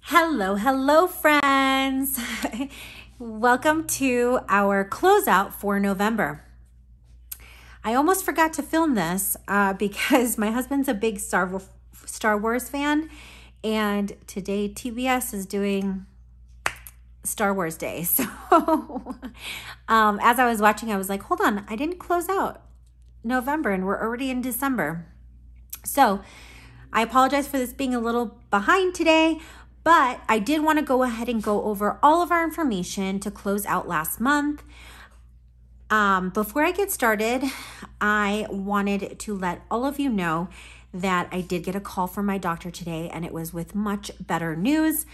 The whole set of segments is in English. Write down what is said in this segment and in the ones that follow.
Hello, friends. Welcome to our closeout for November. I almost forgot to film this because my husband's a big Star Wars fan, and today TBS is doing Star Wars Day. So as I was watching, I was like, hold on, I didn't close out November and we're already in December. So I apologize for this being a little behind today, but I did want to go ahead and go over all of our information to close out last month. Before I get started, I wanted to let all of you know that I did get a call from my doctor today, and it was with much better news.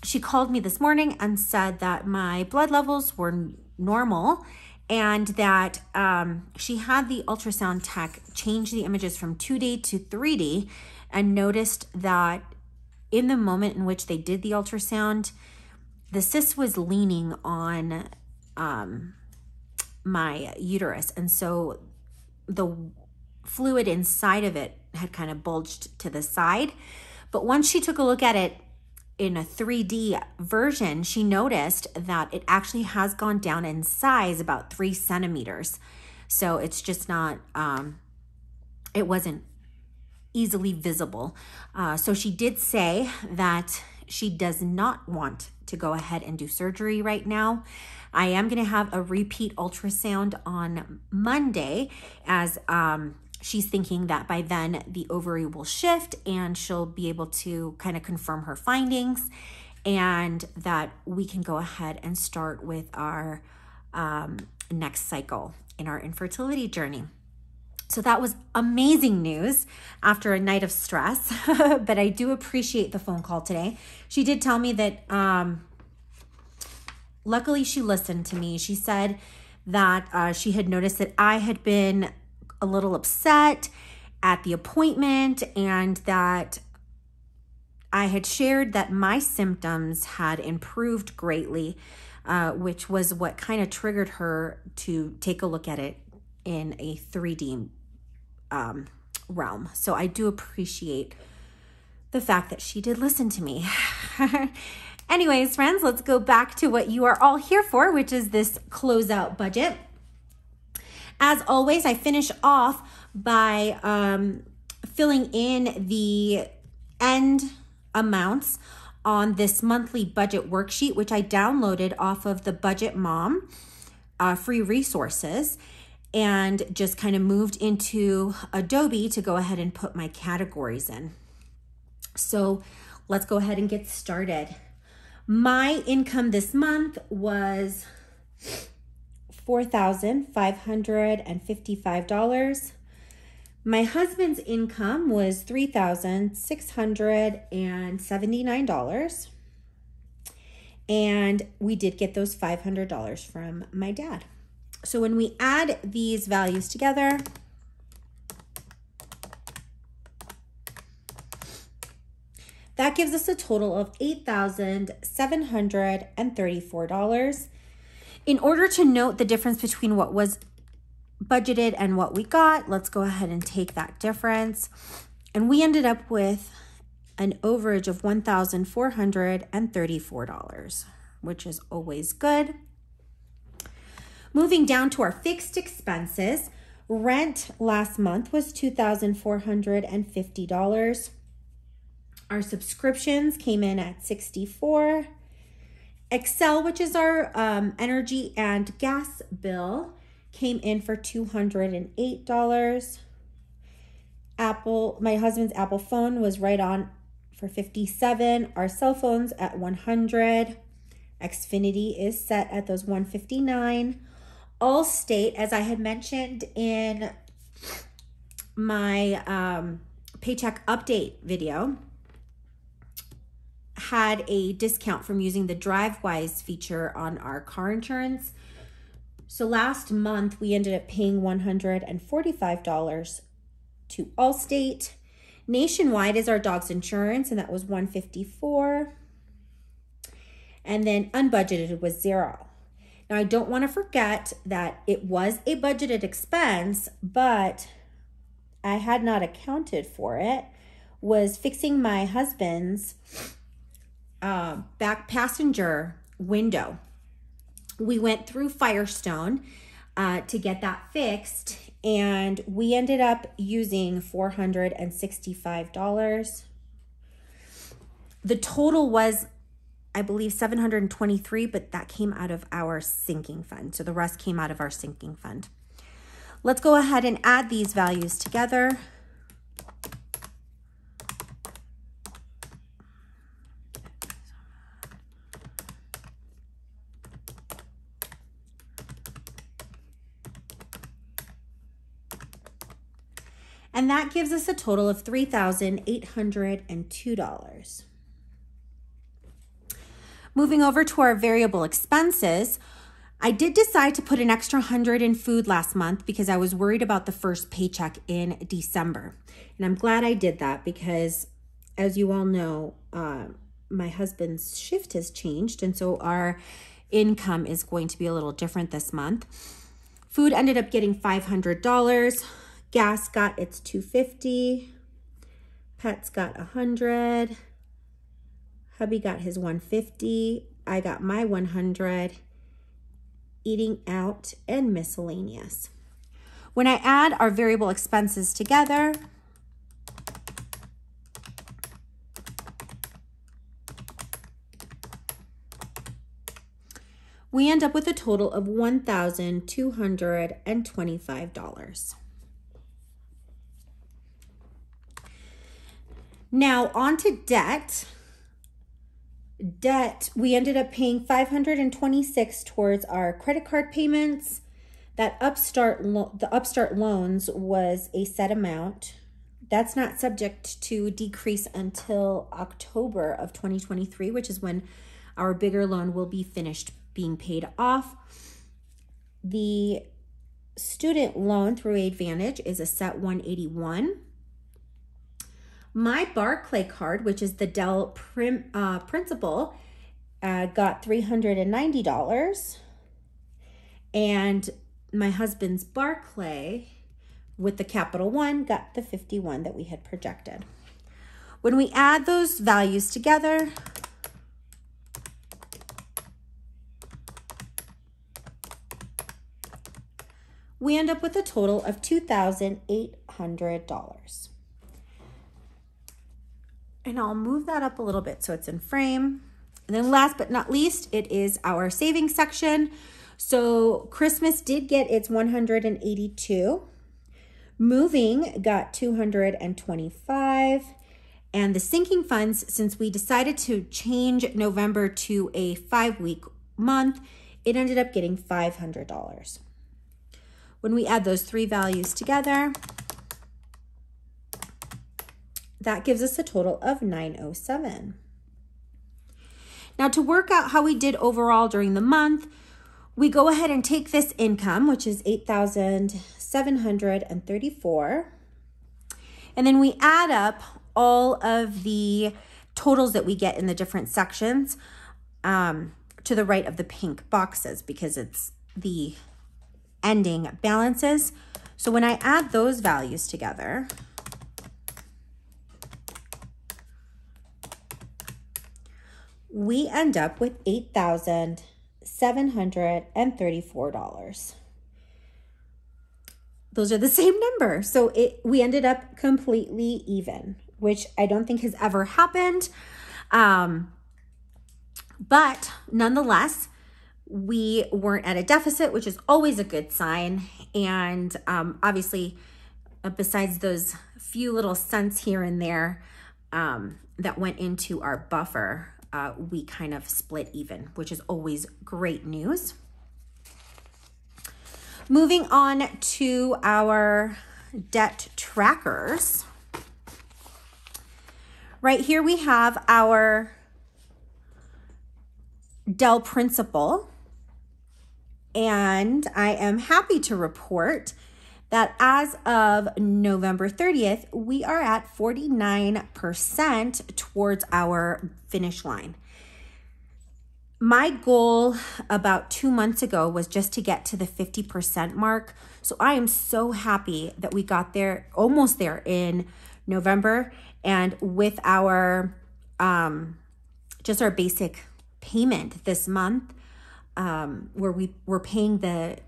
She called me this morning and said that my blood levels were normal and that she had the ultrasound tech change the images from 2D to 3D and noticed that in the moment in which they did the ultrasound, the cyst was leaning on my uterus. And so the fluid inside of it had kind of bulged to the side. But once she took a look at it in a 3D version, she noticed that it actually has gone down in size about 3 centimeters. So it's just not, it wasn't easily visible. So she did say that she does not want to go ahead and do surgery right now. I am going to have a repeat ultrasound on Monday, as she's thinking that by then the ovary will shift and she'll be able to kind of confirm her findings, and that we can go ahead and start with our next cycle in our infertility journey. So that was amazing news after a night of stress, but I do appreciate the phone call today. She did tell me that luckily she listened to me. She said that she had noticed that I had been a little upset at the appointment, and that I had shared that my symptoms had improved greatly, which was what kind of triggered her to take a look at it in a 3D realm. So I do appreciate the fact that she did listen to me. Anyways, friends, let's go back to what you are all here for, which is this closeout budget. As always, I finish off by filling in the end amounts on this monthly budget worksheet, which I downloaded off of the Budget Mom free resources, and just kind of moved into Adobe to go ahead and put my categories in. So let's go ahead and get started. My income this month was $4,555. My husband's income was $3,679. And we did get those $500 from my dad. So when we add these values together, that gives us a total of $8,734. In order to note the difference between what was budgeted and what we got, let's go ahead and take that difference. And we ended up with an overage of $1,434, which is always good. Moving down to our fixed expenses, rent last month was $2,450. Our subscriptions came in at $64. Excel, which is our energy and gas bill, came in for $208. My husband's Apple phone was right on for $57. Our cell phones at $100. Xfinity is set at those $159. Allstate, as I had mentioned in my paycheck update video, had a discount from using the DriveWise feature on our car insurance. So last month we ended up paying $145 to Allstate. Nationwide is our dog's insurance, and that was $154. And then unbudgeted was $0. Now I don't want to forget that it was a budgeted expense, but I had not accounted for it was fixing my husband's back passenger window. We went through Firestone to get that fixed, and we ended up using $465. The total was, I believe, $723, but that came out of our sinking fund. So the rest came out of our sinking fund. Let's go ahead and add these values together. And that gives us a total of $3,802. Moving over to our variable expenses, I did decide to put an extra $100 in food last month because I was worried about the first paycheck in December. And I'm glad I did that because, as you all know, my husband's shift has changed, and so our income is going to be a little different this month. Food ended up getting $500. Gas got its $250. Pets got $100. Hubby got his $150. I got my $100. Eating out and miscellaneous. When I add our variable expenses together, we end up with a total of $1,225. Now on to debt. We ended up paying $526 towards our credit card payments. That the Upstart loans was a set amount. That's not subject to decrease until October of 2023, which is when our bigger loan will be finished being paid off. The student loan through Advantage is a set $181. My Barclay card, which is the Dell principal, got $390. And my husband's Barclay with the Capital One got the $51 that we had projected. When we add those values together, we end up with a total of $2,800. And I'll move that up a little bit so it's in frame. And then last but not least, it is our savings section. So Christmas did get its $182. Moving got $225. And the sinking funds, since we decided to change November to a 5-week month, it ended up getting $500. When we add those three values together, that gives us a total of $907. Now to work out how we did overall during the month, we go ahead and take this income, which is $8,734, and then we add up all of the totals that we get in the different sections to the right of the pink boxes because it's the ending balances. So when I add those values together, we end up with $8,734. Those are the same number. So we ended up completely even, which I don't think has ever happened. But nonetheless, we weren't at a deficit, which is always a good sign. And obviously, besides those few little cents here and there that went into our buffer, we kind of split even, which is always great news. Moving on to our debt trackers. Right here we have our Dell principal, and I am happy to report that as of November 30th, we are at 49% towards our finish line. My goal about 2 months ago was just to get to the 50% mark. So I am so happy that we got there, almost there in November. And with our, just our basic payment this month, where we're paying the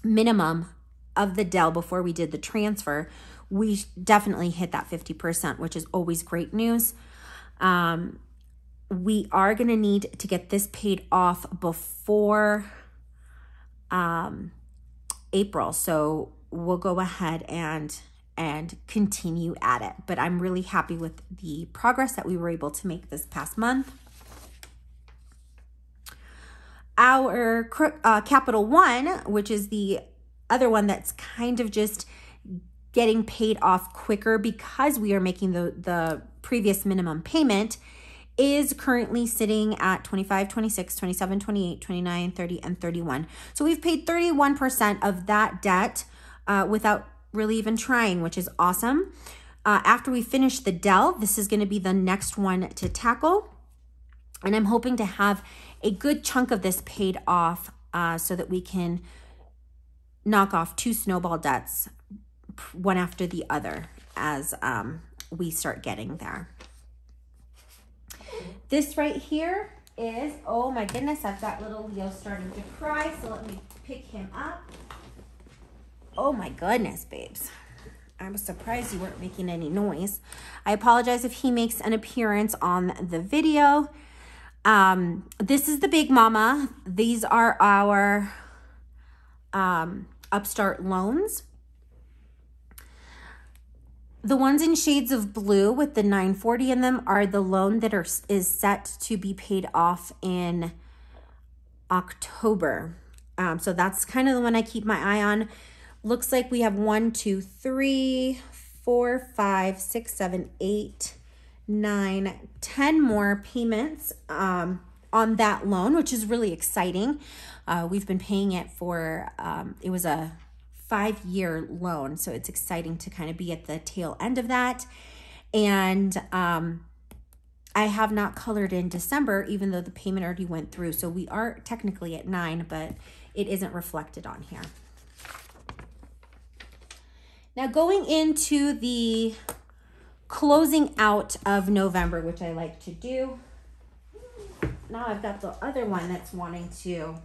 minimum of the Dell before we did the transfer, we definitely hit that 50%, which is always great news. We are going to need to get this paid off before April. So we'll go ahead and continue at it. But I'm really happy with the progress that we were able to make this past month. Our Capital One, which is the other one that's kind of just getting paid off quicker because we are making the previous minimum payment, is currently sitting at 25, 26, 27, 28, 29, 30, and 31. So we've paid 31% of that debt without really even trying, which is awesome. After we finish the Dell, this is going to be the next one to tackle. And I'm hoping to have a good chunk of this paid off so that we can knock off 2 snowball debts, one after the other, as we start getting there. This right here is, oh my goodness, I've got little Leo starting to cry, so let me pick him up. Oh my goodness, babes. I was surprised you weren't making any noise. I apologize if he makes an appearance on the video. This is the Big Mama. These are our Upstart loans. The ones in shades of blue with the 940 in them are the loan that is set to be paid off in October. So that's kind of the one I keep my eye on. Looks like we have 1, 2, 3, 4, 5, 6, 7, 8, 9, 10 more payments on that loan, which is really exciting. We've been paying it for, it was a 5-year loan, so it's exciting to kind of be at the tail end of that. And I have not colored in December, even though the payment already went through. So we are technically at 9, but it isn't reflected on here. Now going into the closing out of November, which I like to do. Now I've got the other one that's wanting to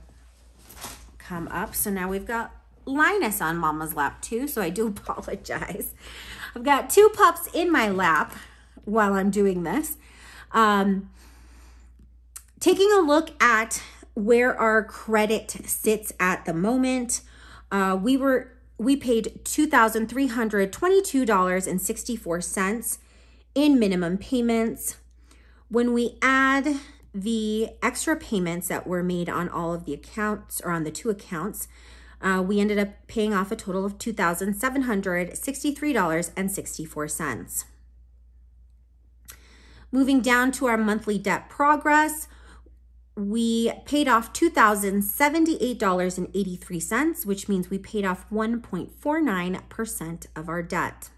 come up. So now we've got Linus on Mama's lap too, so I do apologize. I've got 2 pups in my lap while I'm doing this. Taking a look at where our credit sits at the moment, we paid $2,322.64 in minimum payments. When we add the extra payments that were made on all of the accounts, or on the 2 accounts, we ended up paying off a total of $2,763.64. Moving down to our monthly debt progress, we paid off $2,078.83, which means we paid off 1.49% of our debt.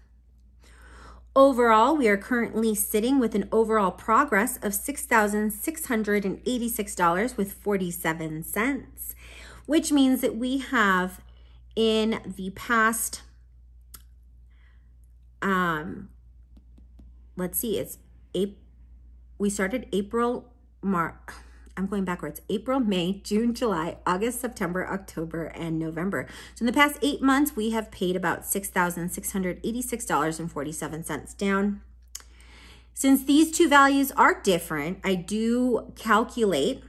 Overall, we are currently sitting with an overall progress of $6,686.47, which means that we have in the past, let's see, we started April, April, May, June, July, August, September, October, and November. So in the past 8 months, we have paid about $6,686.47 down. Since these 2 values are different, I do calculate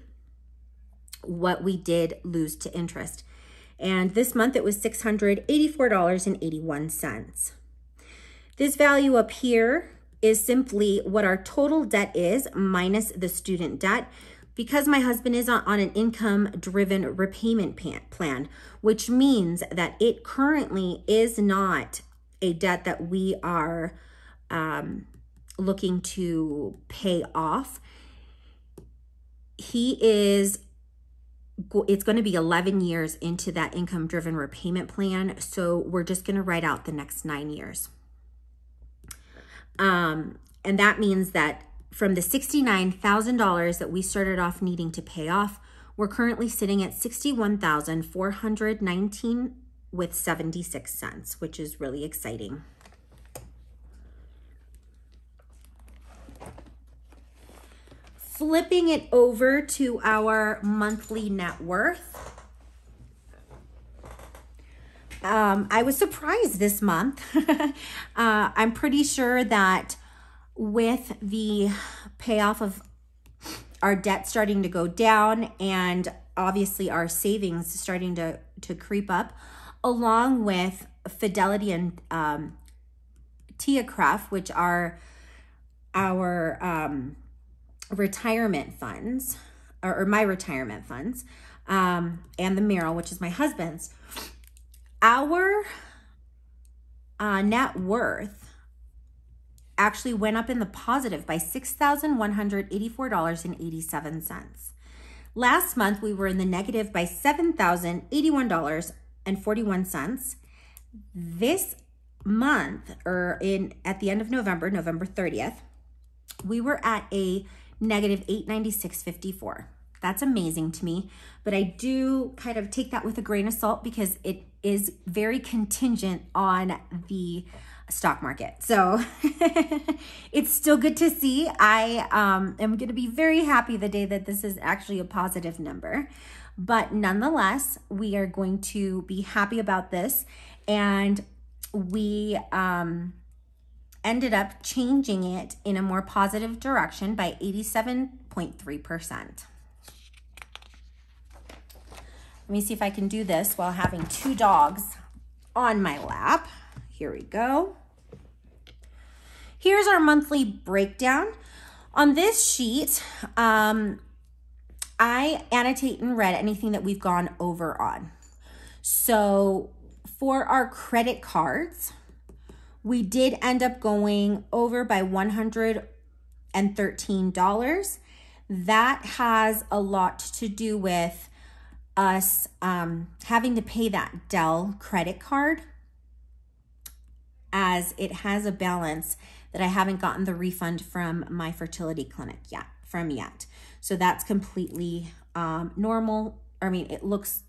what we did lose to interest. And this month it was $684.81. This value up here is simply what our total debt is minus the student debt, because my husband is on an income-driven repayment plan, which means that it currently is not a debt that we are looking to pay off. It's going to be 11 years into that income-driven repayment plan, so we're just going to write out the next 9 years. And that means that from the $69,000 that we started off needing to pay off, we're currently sitting at $61,419.76, which is really exciting. Flipping it over to our monthly net worth. I was surprised this month. I'm pretty sure that with the payoff of our debt starting to go down and obviously our savings starting to creep up, along with Fidelity and TIAA-CREF, which are our retirement funds, or my retirement funds, and the Merrill, which is my husband's. Our net worth actually went up in the positive by $6,184.87. Last month, we were in the negative by $7,081.41. This month, at the end of November, November 30th, we were at a negative $896.54. That's amazing to me, but I do kind of take that with a grain of salt because it is very contingent on the stock market. So it's still good to see. I am going to be very happy the day that this is actually a positive number, but nonetheless, we are going to be happy about this. And we ended up changing it in a more positive direction by 87.3%. Let me see if I can do this while having two dogs on my lap. Here we go. Here's our monthly breakdown. On this sheet, I annotate in red anything that we've gone over on. So for our credit cards, we did end up going over by $113. That has a lot to do with us having to pay that Dell credit card, as it has a balance that I haven't gotten the refund from my fertility clinic yet. So that's completely normal. I mean, it's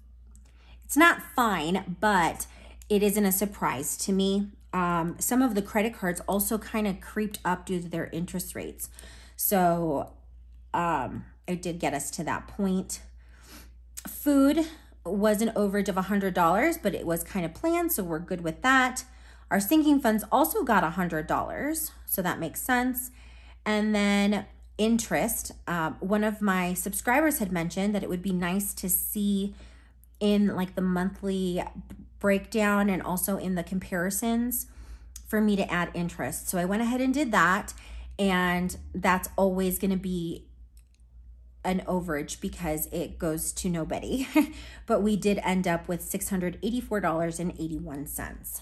not fine, but it isn't a surprise to me. Some of the credit cards also kind of creeped up due to their interest rates. So it did get us to that point. Food was an overage of $100, but it was kind of planned, so we're good with that. Our sinking funds also got $100, so that makes sense. And then interest, one of my subscribers had mentioned that it would be nice to see in like the monthly breakdown and also in the comparisons for me to add interest. So I went ahead and did that, and that's always going to be an overage because it goes to nobody. But we did end up with $684.81.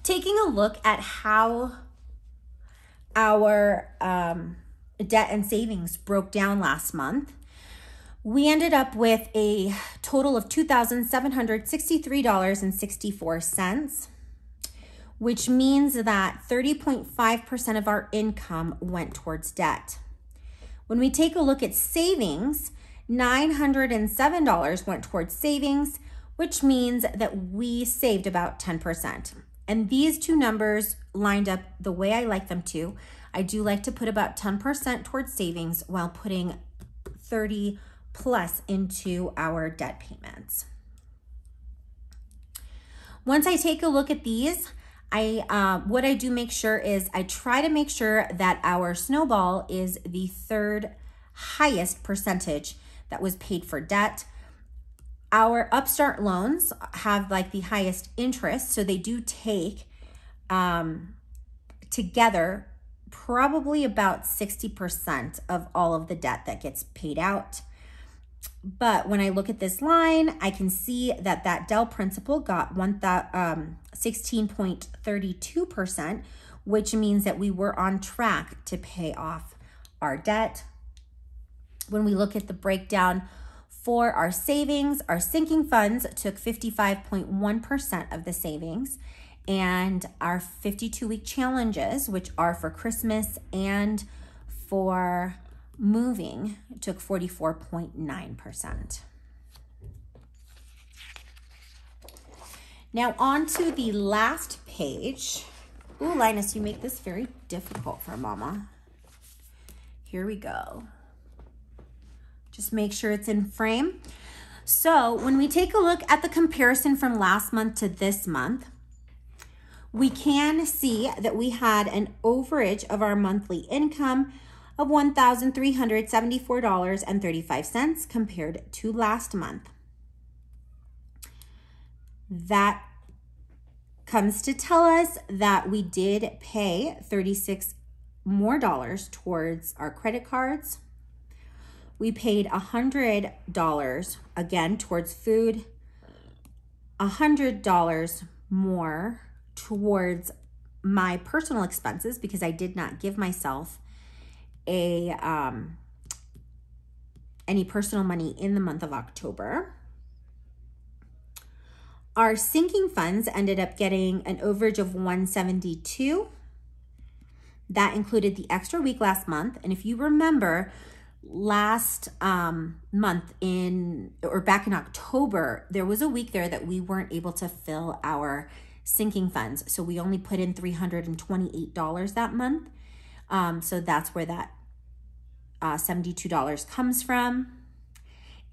Taking a look at how our debt and savings broke down last month, we ended up with a total of $2,763.64, which means that 30.5% of our income went towards debt. When we take a look at savings, $907 went towards savings, which means that we saved about 10%. And these two numbers lined up the way I like them to. I do like to put about 10% towards savings while putting 30 plus into our debt payments. Once I take a look at these, what I do make sure is I try to make sure that our snowball is the third highest percentage that was paid for debt. Our Upstart loans have like the highest interest, so they do take together probably about 60% of all of the debt that gets paid out. But when I look at this line, I can see that that Dell principal got 16.32%, which means that we were on track to pay off our debt. When we look at the breakdown for our savings, our sinking funds took 55.1% of the savings, and our 52-week challenges, which are for Christmas and for moving, took 44.9%. Now on to the last page. Ooh, Linus, you make this very difficult for Mama. Here we go. Just make sure it's in frame. So when we take a look at the comparison from last month to this month, we can see that we had an overage of our monthly income of $1,374.35 compared to last month. That comes to tell us that we did pay $36 more towards our credit cards. We paid $100 again towards food, $100 more towards my personal expenses because I did not give myself any personal money in the month of October. Our sinking funds ended up getting an overage of $172. That included the extra week last month. And if you remember, last month back in October, there was a week there that we weren't able to fill our sinking funds. So we only put in $328 that month. So that's where that $72 comes from.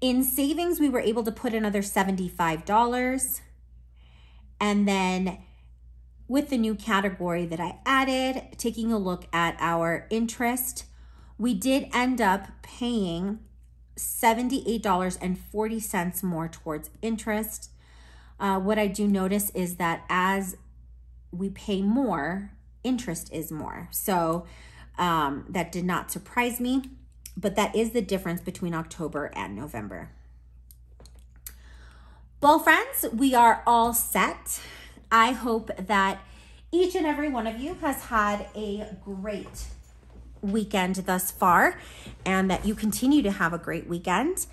In savings, we were able to put another $75. And then with the new category that I added, taking a look at our interest, we did end up paying $78.40 more towards interest. What I do notice is that as we pay more, interest is more. So that did not surprise me, but that is the difference between October and November. Well, friends, we are all set. I hope that each and every one of you has had a great weekend thus far and that you continue to have a great weekend.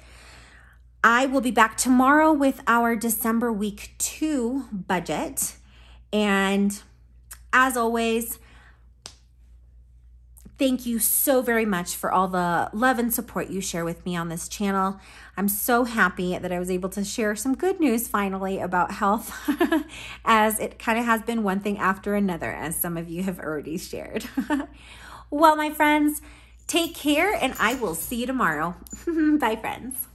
I will be back tomorrow with our December week 2 budget. And as always, thank you so very much for all the love and support you share with me on this channel. I'm so happy that I was able to share some good news finally about health as it kind of has been one thing after another, as some of you have already shared. Well, my friends, take care and I will see you tomorrow. Bye, friends.